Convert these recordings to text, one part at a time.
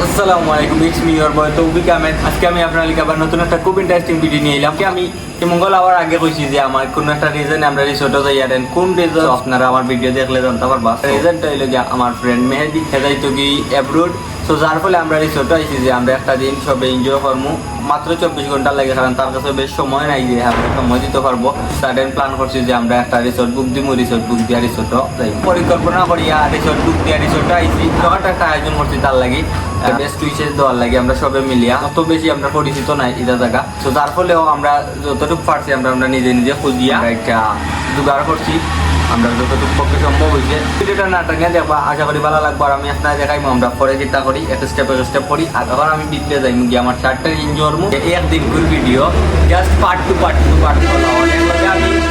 আসসালামু আলাইকুম, it's me your বয় তৌফিক আহমেদ। আজকে আমি আপনার লিখে আবার নতুন একটা খুব ইন্টারেস্টিং ভিডিও নিয়ে এলাম। আমি মঙ্গল আবার আগে কইছি যে আমার কোন একটা রিজনে আমরা রিসোর্টে যাই, আর কোন রিজন আপনারা আমার ভিডিও দেখলে জানতে পারবা। রিজনটা হইলো যে আমার ফ্রেন্ড মেহেদি হেদাইতো কি অ্যাব্রোড, সো যার ফলে আমরা রিসোর্টে আইছি যে আমরা একটা দিন সবে এনজয় করবো। মাত্র 24 ঘন্টা লাগে, কারণ তার কাছে বেশ সময় নাই যে আমরা সময় দিতে পারবো। সাডেন প্ল্যান করছি যে আমরা একটা রিসোর্ট বুক দিব, রিসোর্ট বুক দিয়া রিসোর্টও যাই পরিকল্পনা করিয়া রিসোর্ট বুক দিয়া রিসোর্টে আইছি। তখনটা একটা আয়োজন করছি তার লাগি, বেস্ট উইশেস দেওয়ার লাগে। আমরা সবে মিলিয়া অত বেশি আমরা পরিচিত নাই এটা জায়গা, তো তার ফলেও আমরা যতটুকু পারছি আমরা নিজে নিজে খুঁজিয়া একটা জোগাড় করছি। আমরা যতটুকু পক্ষে সম্ভব হয়েছে ভিডিওটা নাটকে দেখবা, আশা করি ভালো লাগবে। আর আমি আপনার দেখাইবো আমরা পরে চিন্তা করি একটা স্টেপ করি। আর তখন আমি ভিডিও যাই গিয়ে আমার চারটা এনজয় করবো। একদিন full video just part two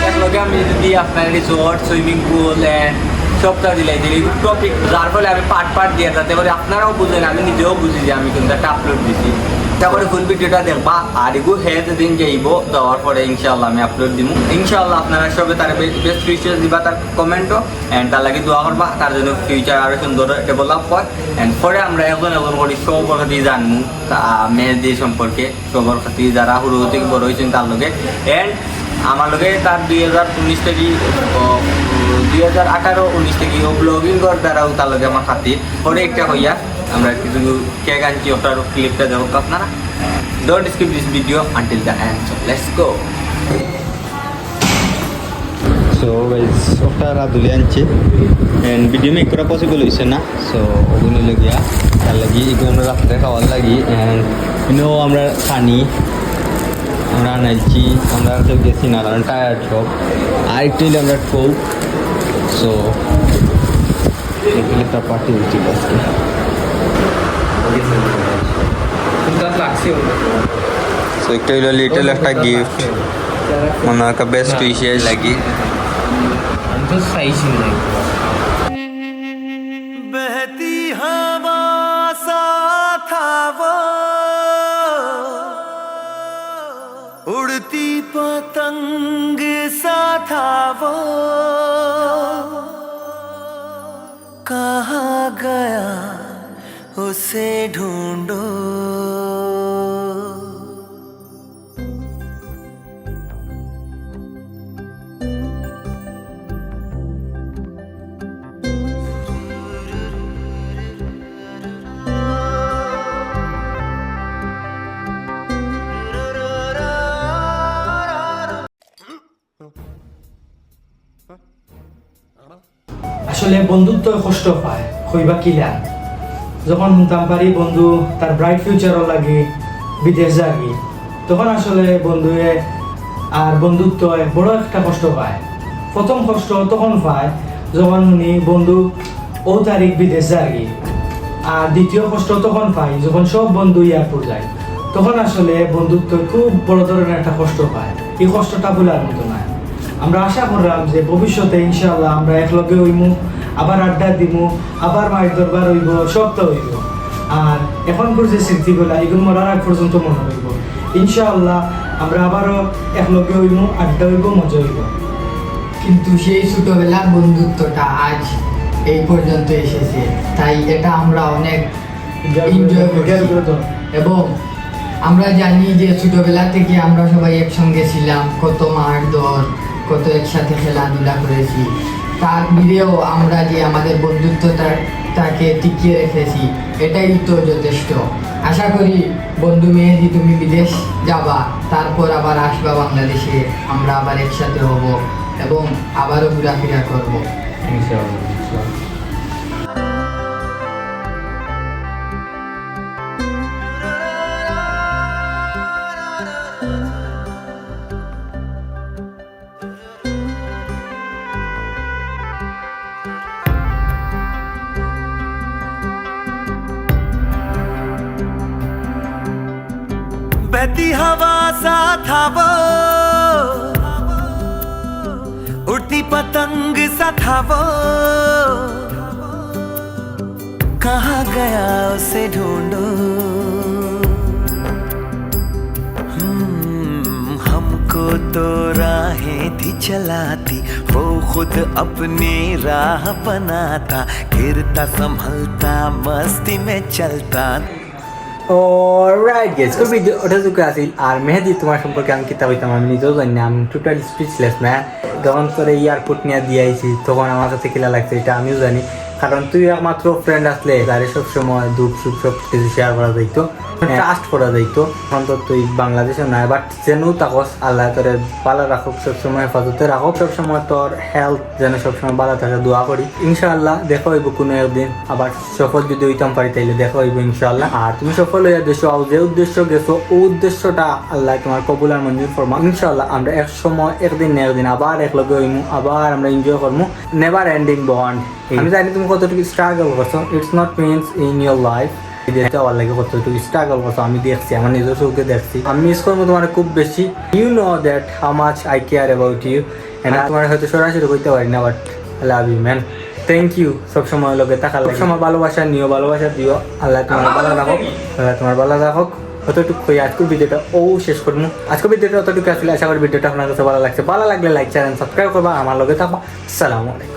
একলগে আমি যদি আপনার রিসোর্ট, সুইমিং পুল অ্যান্ড সবটা দিলাই দিই টপিক, যার ফলে আমি পার্ট দিয়ে যাতে করে আপনারাও বুঝেন, আমি নিজেও বুঝি যে আমি কিন্তু একটা আপলোড দিছি। তারপরে ফুল ভিডিওটা দেখবা। আর এগুলো যেদিন যাইব যাওয়ার পরে ইনশাআল্লাহ আমি আপলোড দিব। ইনশাআল্লাহ আপনারা সবে তার বেস্ট ফিচার্স দিবা, তার কমেন্টও অ্যান্ড তার লাগে দোয়া করবা, তার জন্য ফিউচার আরও সুন্দর ডেভেলপ হয়। অ্যান্ড পরে আমরা এখন করি সবার কাছে জানবো মেহেদি সম্পর্কে, সবার কাছে যারা হুড়ু থেকে বড় হয়েছেন তার লগে। অ্যান্ড আমার লগে তার 2019 থেকে 2018-19 থেকে ও ব্লগিং করার দ্বারাও তার লগে আমার খাতির পরে একটা হইয়া আমরা কিছু কেক আনছি, ওটার ক্লিপটা দেখো আপনারা। Don't skip this video until the end, so let's go. So guys ওটা রাধুলি আনছি এন্ড ভিডিও মেক করা পসিবল হইছে না, সো ওগুলো লাগিয়া তার লাগি এগুলো রাত্রে খাওয়ার লাগি। এন্ড ইউনো আমরা পানি আমরা আনাইছি, আমরা কেউ গেছি না কারণ টায়ার্ড সব। আর একটু হইলে আমরা কোক, সো একটা পার্টি হচ্ছে আজকে। সো একটা হইলো লিটল একটা গিফট, মনে হয় একটা বেস্ট উইশেস লাগি। আমি তো চাইছি না बहती हवा सा था वो, उड़ती पतंग सा था वो, कहाँ गया उसे ढूंढो। আসলে বন্ধুত্ব কষ্ট পায় কইবা কিলা, যখন শুনতাম পারি বন্ধু তার ব্রাইট ফিউচারও লাগে বিদেশ যাবি, তখন আসলে বন্ধুয়ে আর বন্ধুত্ব বড় একটা কষ্ট পায়। প্রথম কষ্ট তখন পায় যখন উনি বন্ধু ও তারিখ বিদেশ যাবি, আর দ্বিতীয় কষ্ট তখন পাই যখন সব বন্ধু এয়ারপোর্ট যায়, তখন আসলে বন্ধুত্ব খুব বড় ধরনের একটা কষ্ট পায়। এই কষ্টটা ভুলার মতো নয়। আমরা আশা করলাম যে ভবিষ্যতে ইনশাআল্লাহ আমরা একলগে হইমু, আবার আড্ডা দিমু, আবার মায়ের দরবার হইব, সবটা হইব। আর এখনকার যে স্মৃতিগুলা এগুলো মরার আগ পর্যন্ত মনে হইব। ইনশাআল্লাহ আমরা আবারও একলগে হইমু, আড্ডা হইব, মজা হইব। কিন্তু সেই ছোটবেলার বন্ধুত্বটা আজ এই পর্যন্ত এসেছে, তাই এটা আমরা অনেক এনজয় করছি। এবং আমরা জানি যে ছোটবেলা থেকে আমরা সবাই একসঙ্গে ছিলাম, কত মার দর, কত একসাথে খেলাধুলা করেছি। তার মিলেও আমরা যে আমাদের বন্ধুত্বটাকে টিকিয়ে রেখেছি, এটাই তো যথেষ্ট। আশা করি বন্ধু মেহেদি তুমি বিদেশ যাবা, তারপর আবার আসবা বাংলাদেশে, আমরা আবার একসাথে হব এবং আবারও ঘোরাফেরা করবো ইনশাআল্লাহ। बहती हवा सा था वो, उड़ती पतंग सा था वो, कहाँ गया उसे ढूंढो। हमको तो राहें थी चलाती खुद अपनी राह बनाता, गिरता संभलता मस्ती में चलता। অলরাইট গাইস, তো ভিডিও ওটা যুগে আসিল আর মেহেদি তোমার সম্পর্কে আমি কিতা হইতাম আমি নিজেও জানি না, আমি টোটালি স্পিচলেস ম্যান। যখন তোর এয়ারপোর্ট নিয়ে দিয়ে আইছি তখন আমার কাছে কিলা লাগছে এটা আমিও জানি, কারণ তুই একমাত্র ফ্রেন্ড আসলে তারে সবসময় দুঃখ সুখ সব কিছু শেয়ার করা যাইতো, ট্রাস্ট করা যাইতো। এখন তো তুই বাংলাদেশে নাই, বাট যেনও তাকস আল্লাহ তোরে ভালো রাখুক, সবসময় হেফাজতে রাখুক, সবসময় তোর হেলথ যেন সবসময় ভালো থাকে দোয়া করি। ইনশাআল্লাহ দেখা হইব কোনো একদিন, আবার সফল যদি হইতাম পারি তাইলে দেখা হইব ইনশাআল্লাহ। আর তুমি সফল হইয়া দেশো আও, যে উদ্দেশ্য গেছো ও উদ্দেশ্যটা আল্লাহ তোমার কবুল আর মঞ্জুর ফরমা। ইনশাআল্লাহ আমরা এক সময় একদিন না একদিন আবার একলগে হইমু, আবার আমরা এনজয় করবো, নেভার এন্ডিং বন্ড। আমি জানি তুমি কতটুকু স্ট্রাগল করছো, it's not means in your life যাওয়ার লাগে কতটুকু স্ট্রাগল করছো আমি দেখছি, আমার নিজের চোখে দেখছি। আমি মিস করবো তোমার খুব বেশি, you know that how much I care about you. And তোমার হয়তো সরাসরি কইতে পারি না, but I love you man, thank you. সবসময় লোকে থাকার সবসময় ভালোবাসা নিও, ভালোবাসা দিও। আল্লাহ তোমার ভালো রাখো, আল্লাহ তোমার ভালো রাখুক। অতটুকু কই আজকের ভিডিওটা শেষ করবো। আজকের ভিডিওটা অতটুকু আসলে আশা করি ভিডিওটা আপনার কাছে ভালো লাগছে। ভালো লাগলে লাইক চ্যানেল সাবস্ক্রাইব করবা, আমার লগে থাকবা। আসসালামু আলাইকুম।